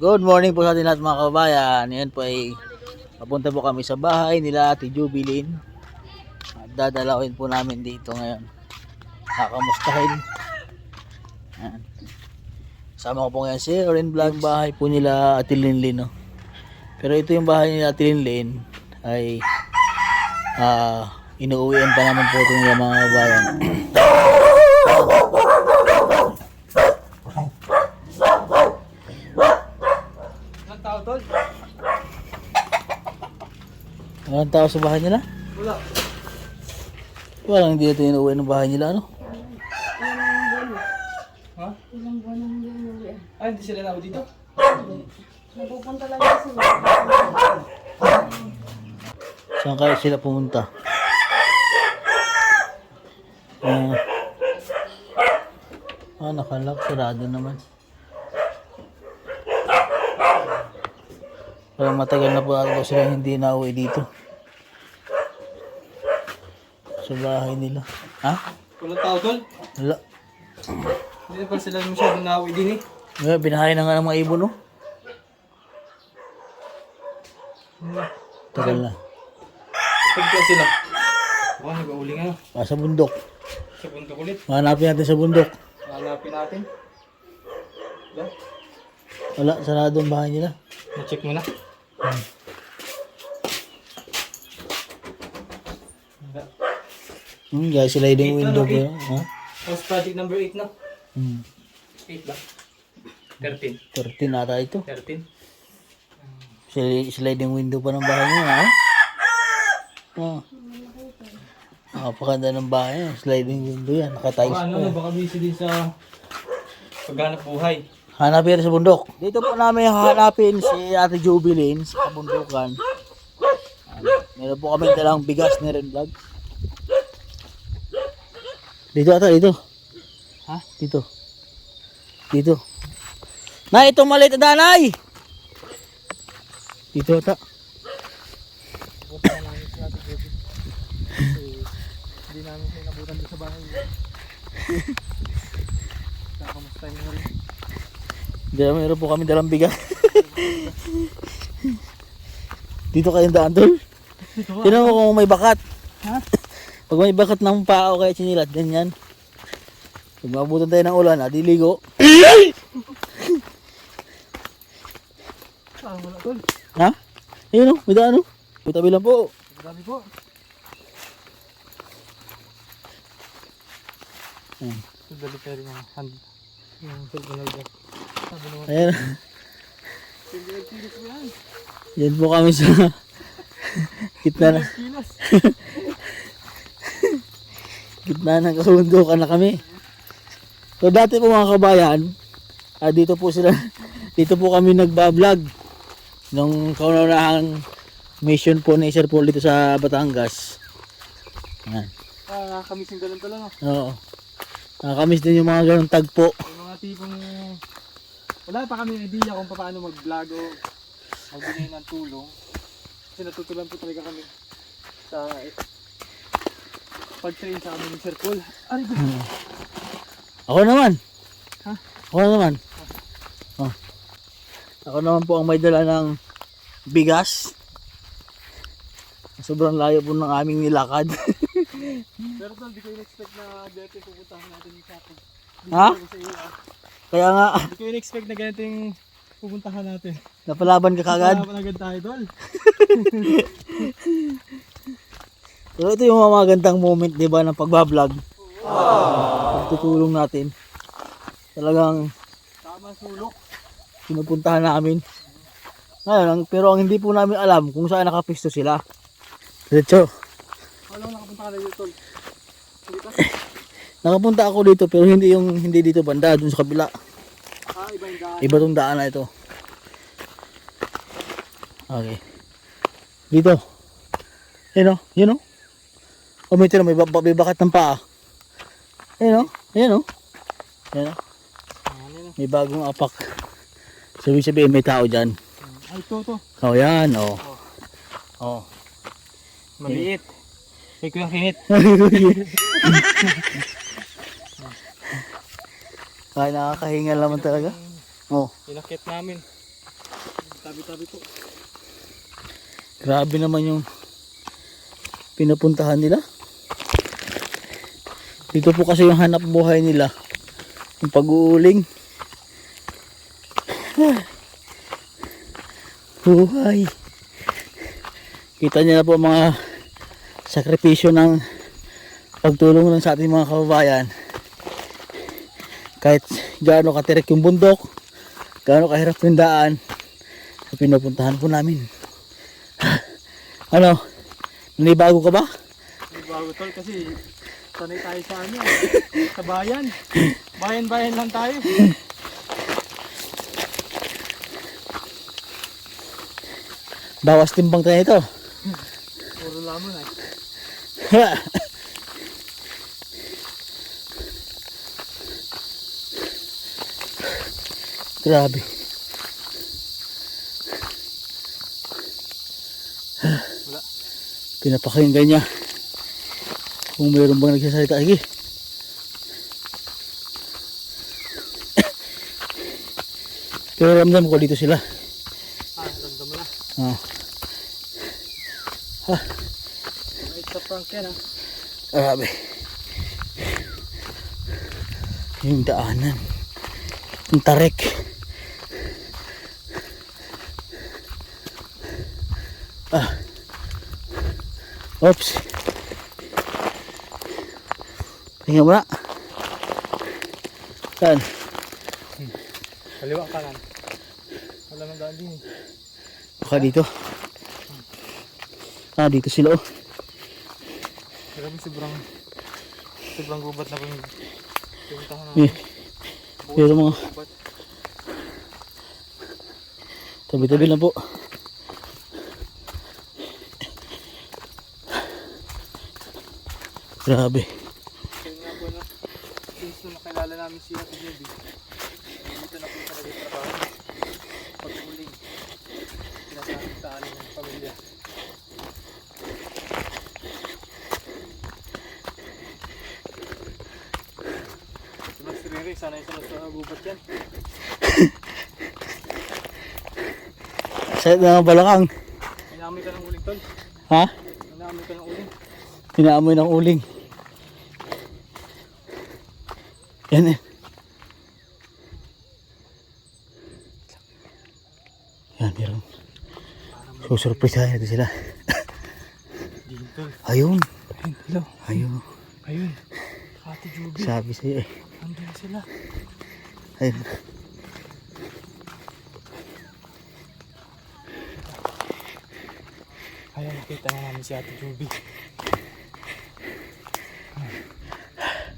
Good morning po sa ating lahat mga kabayan. Ngayon po ay papunta po kami sa bahay nila Ate Jubilin. At dadalawin po namin dito ngayon. Kakamustahin. Ayan. Kasama ko po ngayon si Oren Vlog. Bahay po nila Ate Linlin. No? Pero ito yung bahay nila Ate Linlin ay inuuwian pa naman po ito nila mga kabayan. Walang tao sa bahay nila? Wala. Walang hindi ito inuwi ng bahay nila, ano? Ha? Ilang buwan nang hindi umuwi. Ay, hindi sila na dito? Napupunta lang kasi sila. Saan kaya sila pumunta? Nakalak. Sarado naman. Parang matagal na po ata sila hindi nauwi dito. Sa bahay nila. Ha? Walang tao tol? Wala. Hindi na pala sila masyadong nauwi din eh. Ngayon, binahay na nga ng mga ibon, no? Tagal na. Pagka sila. Oh, nag-auli nga. Sa bundok. Sa bundok ulit. Hanapin natin sa bundok. Hanapin natin. Wala. Wala, sarado ang bahay nila. Na-check mo na. Guys, sliding window po. Ha? House project number 8 na. 8 ba? 13. 13 ata ito. 13. Sliding window pa ng bahay niya, ha? Napakaganda ng bahay niya. Sliding window yan. Nakatiles Baka pa ano, yan. baka busy din sa paghanap buhay. Hanapin sa bundok. Dito po namin hahanapin si Ate Jubilin sa kabundukan. Meron po kami dalang bigas ni Ren Vlog. Dito ata, dito. Ha? Dito. Dito. Na, ito maliit na danay! Dito ata. Pupunta namin si Ate Joby. Kasi hindi namin siya inabutan doon sa bahay. Kakamusta niyo rin. Meron po kami dalang bigas. Dito kayong daan, tol. Tignan mo kung may bakat. Ha? Pag may bakat ng pao kaya sinilat, ganyan. Pag mabutan tayo ng ulan, diligo. Wala tol. Ha? Ayun o, may daan o. May tabi lang po. Madami po. Dali pa rin yung hand. Yung cellphone na dyan. Sabi naman. Ayan. Hindi nagkilos mo yan. Yan po kami sa gitna na. Kilos. Gitna ng kabundukan na kami. So dati po mga kabayan, dito po sila, dito po kami nagba-vlog nung kaunahang mission po ni Sir Paul dito sa Batangas. Ayan. Nakakamiss yung ganun talaga. Oo. Nakakamiss din yung mga ganong tagpo. Yung mga tipong wala pa kami idea kung paano mag-vlog o magbigay ng tulong. Kasi natutulan po talaga kami sa pag-train sa amin ni Sir Paul. Ay, Ako naman. Ha? Ako naman. Oh. Ako naman po ang may dala ng bigas. Sobrang layo po ng aming nilakad. pero tol, di ko in-expect na dito yung pupuntahan natin sa atin. Ha? Kaya nga, Di ko in-expect na ganito yung pupuntahan natin. napalaban ka kagad. Wala pa agad tayo tol. So ito yung mga magandang moment, di ba, ng pagbablog. Pagtutulong natin. Talagang Tama sulok. pinupuntahan namin. Ngayon, pero ang hindi po namin alam kung saan nakapisto sila. Diretso. Walang nakapunta ka na dito tol. Hindi pa? Nakapunta ako dito pero hindi dito banda, dun sa kabila. Iba yung daan. Iba tong daan na ito. Okay. Dito. Yun o. Oh, may tira, may bakat ng paa. Ayan o. Ayan o. May bagong apak. Sabihin may tao dyan. Ay, to. Oh, yan o. Oh. Maliit. Kay Kuya Kinit. Ay, nakakahinga naman talaga. Oh. Inakit namin. Tabi-tabi po. Grabe naman yung pinapuntahan nila. Dito po kasi yung hanap buhay nila. Yung pag-uuling. Buhay. Kita niyo na po mga sakripisyo ng pagtulong lang sa ating mga kababayan. Kahit gaano katirik yung bundok, gaano kahirap yung daan, pinupuntahan po namin. Ano? Nanibago ka ba? Bago tol kasi sanay tayo sa ano, sa bayan. Bayan-bayan lang tayo. Bawas timbang tayo ito. Puro lamon ay. Grabe. Wala. Pinapakinggan niya kung mayroon bang nagsasalita. Sige. Pero ramdam ko dito sila. Ramdam mo na. Ah. It's a prank yan ha. Grabe. Yung daanan. Yung tarik. Ah. Oops. Tingnan mo na. Saan? Kaliwa kanan. Wala nang daan din eh. Baka dito. Ah, dito sila oh. Grabe sobrang gubat na po yung pinuntahan Eh. namin. Pero mga Gubat. tabi-tabi lang po. Grabe. Kaya nga po na, since nung nakilala namin si Ate Juby, dito na po talaga yung trabaho. Pag-uling, pinasakitaan ng pamilya. Si Master Riri, sana yung sa gubat yan. Sa balakang. Inaamoy ka ng uling tol. Ha? Inaamoy ka ng uling. Pinaamoy ng uling. Yan eh. Yan, meron. Susurprisahin natin sila. Dito tol. Ayun. Ayun, hello. Ayun. Ayun. Ate Juby. Sabi sa'yo eh. Andun sila. Ayun. Ayun, nakita na namin si Ate Juby.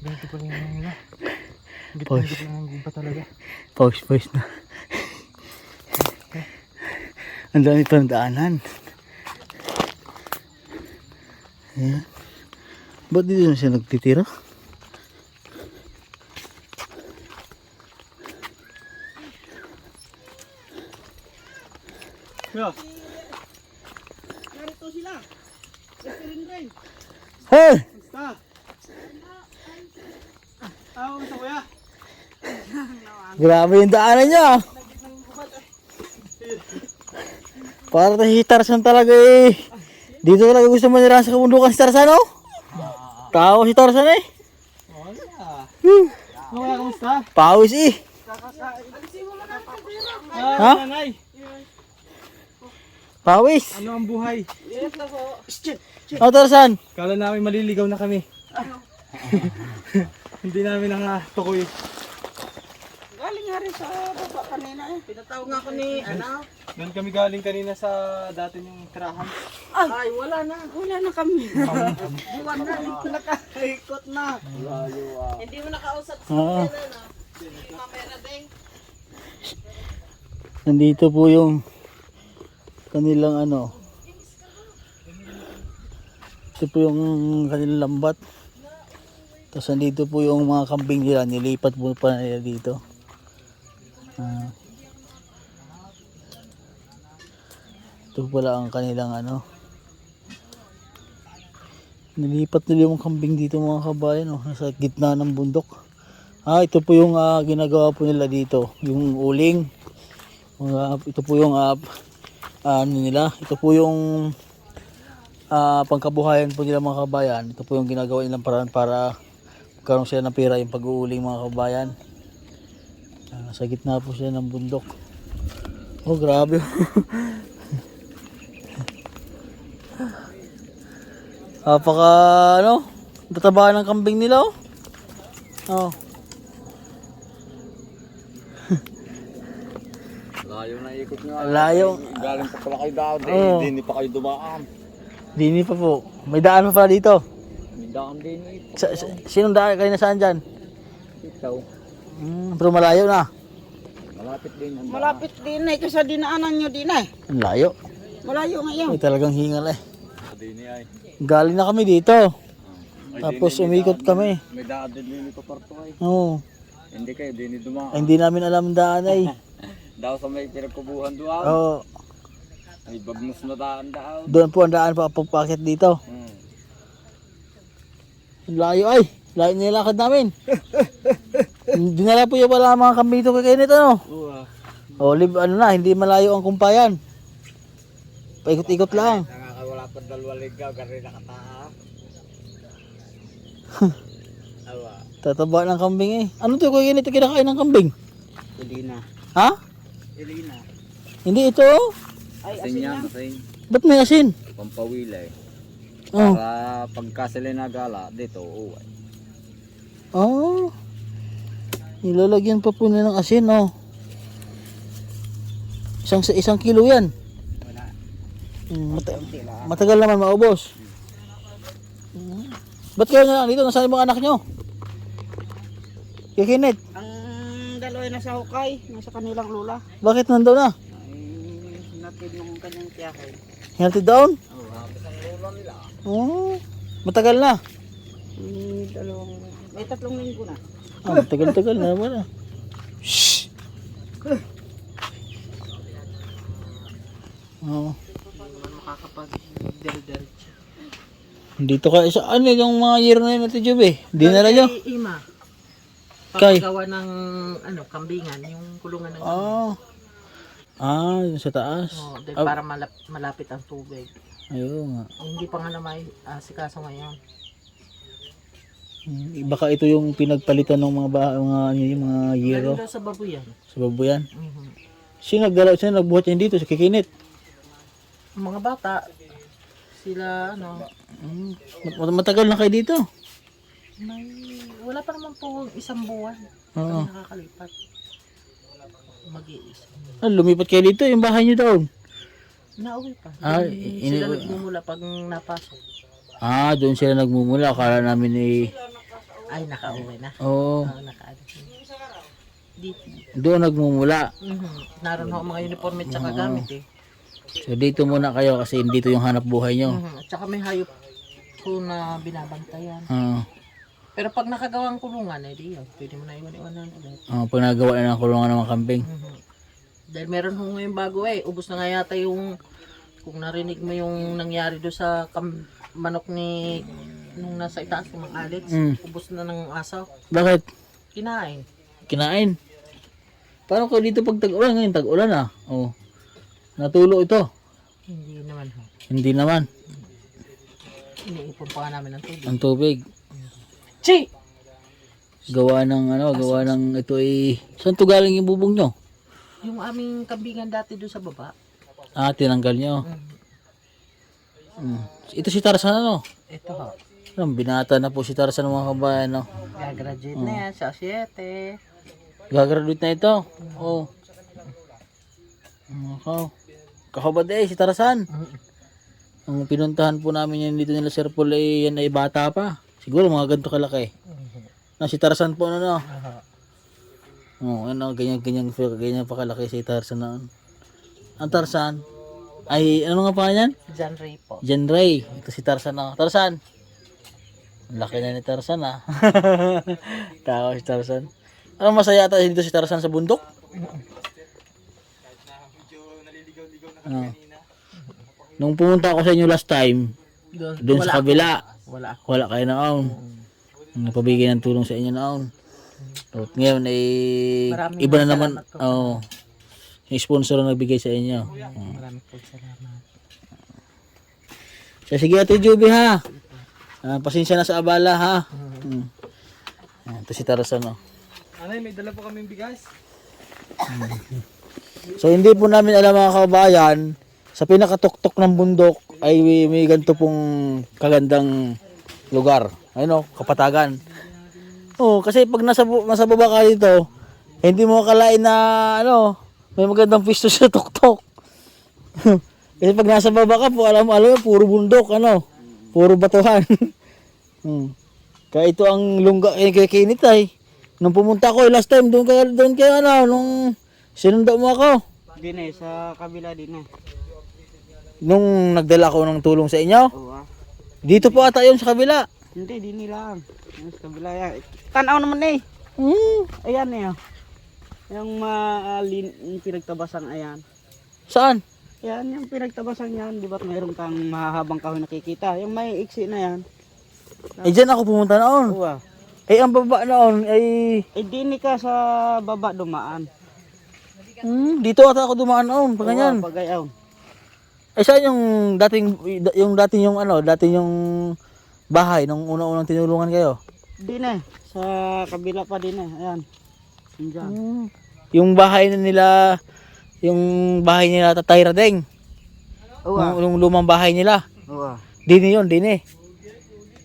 Ganito pala yung mga nila. Pause. Gitna ng guba talaga. Pause na. Ang dami pa ng daanan. Ayan. Ba't dito na siya nagtitira? Kuya, Narito sila. Rin. Hey! basta. Tawag sa kuya. Grabe yung daanan niya. Para si Tarzan talaga eh. Dito talaga gusto mo nila sa kabundukan si Tarzan oh. Tao si Tarzan eh. Wala. Hmm. Kuya, kamusta? Pawis eh. Ha? Nanay. Pawis. Ano ang buhay? Oh Tarzan. Kala namin maliligaw na kami. Hindi namin nakatukoy. Galing nga rin sa baba kanina eh. Pinatawag nga ako ni ano. Doon kami galing kanina sa dati yung tirahan. Ay, wala na. Wala na kami. Buwan na. Nakaikot na. Hindi mo nakausap si Oo. ano. Si Mamera Deng. Nandito po yung kanilang ano. Ito po yung kanilang lambat. Tapos nandito po yung mga kambing nila. Nilipat po pa nila dito. Ito pala ang kanilang ano. Nilipat nila yung kambing dito mga kabayan. Oh, nasa gitna ng bundok. Ito po yung ginagawa po nila dito. Yung uling. Ito po yung ano nila. Ito po yung pangkabuhayan po nila mga kabayan. Ito po yung ginagawa nilang paraan para magkaroon sila ng pera yung pag-uuling mga kabayan. Sa gitna po sila ng bundok. Oh, grabe. Napaka ano, tataba ng kambing nila oh. Oh. Layo na ikot nga. Layo. Galing pa pala kayo daan. Oo. Hindi pa kayo dumaan. Dini pa po. May daan pa pala dito. May daan din ito. Sinong daan kayo nasaan dyan? Ito. Pero malayo na. Malapit din. Ang Malapit din eh, kasi dinaanan nyo din eh. Ang layo. Malayo ngayon. Ay, talagang hingal eh. Din ay. Galing na kami dito. Ay, Tapos din, umikot kami. May daan din dito parto ay. Oo. Hindi kayo, din dumaan. Ay, hindi namin alam ang daan ay. Daw sa may pinagkubuhan doon. Oo. May bagnos na daan daw. Doon po ang daan pa pagpakit dito. Ang layo ay. Layo nilakad namin. Dinala po yung pala mga kambing dito kay Kenneth ano. O, ano na, hindi malayo ang kumpayan. Paikot-ikot lang. Nakakawala pa dalawa ligaw, gari nakataa. Awa. Tataba ng kambing eh. Ano to kay Kenneth kinakain ng kambing? Elina. Ha? Elina. Hindi ito oh. Ay, Asin yan, asin. Ba't may asin? Pampawila eh. Oh. Para pagka sila nagala, dito, uwi. Oh. Nilalagyan pa po nila ng asin oh. Isang kilo yan. Wala. Matagal naman maubos. Ba't kayo na dito? Nasaan yung mga anak nyo? Kay Kenneth, Ang dalawa nasa hukay, nasa kanilang lula. bakit nandun na? Ay, hinatid nung kanyang tiyakin. Hinatid down? Oo. Oh. Matagal na. May 3 linggo na. Tagal-tagal na naman ah. Shhh! Oh. Hindi naman makakapag-diretso. Dito ka isa ano yung mga year na yun natin Jube eh. Dinala nyo? Kay Ima. Kay? Paggawa ng kambingan, yung kulungan ng Yung sa taas. para malapit ang tubig. Ayun nga. Hindi pa nga na may asikaso ngayon. Baka ito yung pinagpalitan ng yung mga yero Galing daw sa babuyan. sa babuyan. Mhm. Sino nagbuhat yan dito? Si Kikinit. Ang mga bata, sila Matagal na kayo dito. wala pa naman po 1 buwan. Oo. Kami nakakalipat. Mag-iisa. Lumipat kayo dito, yung bahay nyo doon. Nauwi pa. Ini- Sila nagmumula pag napasok. Doon sila nagmumula. Akala namin Ay, nakauwi na. Oo. Nakaalis na. Dito. Doon nagmumula. Naroon ako mga uniforme at saka gamit eh. So dito muna kayo kasi dito yung hanap buhay nyo. At saka may hayop po na binabantayan. Oo. Pero pag nakagawang kulungan, eh di yun. Pwede mo na iwan-iwanan ulit. Pag nagawa na ng kulungan ng mga kambing. Dahil meron ho ngayon bago eh. Ubus na nga yata yung, kung narinig mo yung nangyari do sa manok ni, nung nasa itaas ng mga alits. Ubus na ng asaw. Bakit? Kinain. Kinain. Paano ko dito pag tag-ulan? Ngayon tag-ulan ah. Oh. Natulo ito. Hindi naman ho. Hindi naman. Iniipon pa nga namin ng tubig. Ang tubig. Chi! Gawa ng ito ay... Saan to galing yung bubong nyo? Yung aming kambingan dati doon sa baba. Tinanggal nyo. Ito si Tarzan ano? Ito ho. Binata na po si Tarzan mga kabayan no? Gagraduate na yan sa 7. Gagraduate na ito. Oh. Kakabad si Tarzan. Ang pinuntahan po namin yan dito nila Sir Paul yan ay bata pa. Siguro mga ganito kalaki. Si Tarzan po ano. Ganyan pa kalaki si Tarzan noon. Ang Tarzan ay ano nga pa yan? John Ray po. John Ray. Ito si Tarzan na. Tarzan. Ang laki na ni Tarzan ah. Tao si Tarzan. Ano masaya ata dito si Tarzan sa bundok? Nung pumunta ako sa inyo last time, doon sa kabila, wala kayo naon. Napabigay ng tulong sa inyo naon. At ngayon ay Maraming iba na naman. salamat po. Yung sponsor na nagbigay sa inyo. Maraming po salamat. So, sige Ate Juby ha. Pasensya na sa abala ha. Ito si Tarzan oh. Anay, may dala po kaming bigas. So hindi po namin alam mga kabayan, sa pinakatuktok ng bundok ay may ganito pong kagandang lugar. Ayun oh, Kapatagan. Oh, kasi pag nasa baba ka dito, hindi mo akalain na ano, may magandang pisto sa tuktok. Kasi pag nasa baba ka po, alam mo, puro bundok, ano, puro batuhan. Kaya ito ang lungga kay Kinit ay. Nung pumunta ko last time, doon kay ano, nung sinundo mo ako. Din eh, sa kabila din eh. Nung nagdala ko ng tulong sa inyo. Oo ah. Dito po ata yun sa kabila. Hindi, di nila. Yung sa kabila yan. Tanaw naman eh. Ayan eh. Oh. Yung yung pinagtabasang ayan. Saan? Yan, yung pinagtabasang yan. Di ba't mayroon kang mahahabang kahoy nakikita? Yung may iksi na yan. Eh dyan ako pumunta noon. Oo ah. Eh ang baba noon ay... Eh di ni ka sa baba dumaan. Dito ata ako dumaan noon, pag ganyan. Pagayaw. Eh saan yung dating yung bahay nung una-unang tinulungan kayo? Din eh. Sa kabila pa din eh. Ayan. Diyan. Yung bahay nila Tatay Radeng. Oo ah. Yung lumang bahay nila. Oo ah. Dini yun, dini.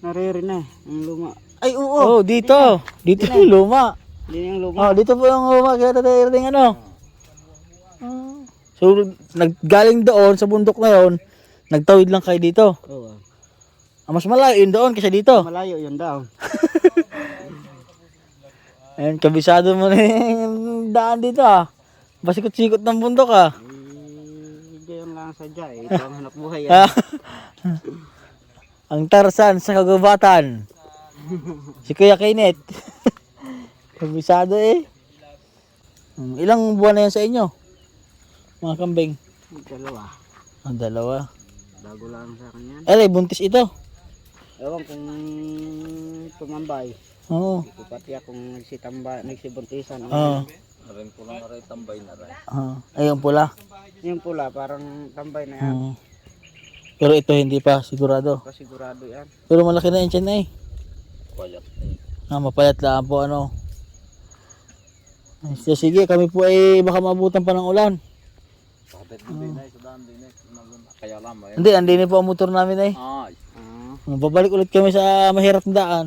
Naririn eh. Ang luma. Ay oo. Oh, dito. Dito yung luma. Din yung luma. Oh, dito po yung luma kaya Tatay Radeng ano. So, naggaling doon sa bundok na yon, nagtawid lang kayo dito. Oo. Mas malayo yun doon kasi dito. Malayo yun daw. Ayun, kabisado mo na yung daan dito ah. Basikot-sikot ng bundok ah. Diyan lang sadya eh. Ito ang hanap buhay yan. Ang Tarzan sa kagubatan. Si Kuya Kenneth. Kabisado eh. Ilang buwan na yan sa inyo? Mga kambing. Dalawa. Ang dalawa. Bago lang sa akin yan. Eh, buntis ito. Ewan kung tumambay. Oo. Hindi ko pati akong nagsibuntisan. Oo. Narin po lang na rin, tambay na rin. Ay, yung pula. Yung pula, parang tambay na yan. Pero ito hindi pa sigurado. Pasigurado yan. Pero malaki na yung tiyan eh. Payat. Mapayat lang po ano. So, sige, kami po ay baka mabutan pa ng ulan. Bakit din eh, sa daan din eh. Kaya lama eh. Hindi, andin po ang motor namin eh. Ay. Babalik ulit kami sa mahirap na daan.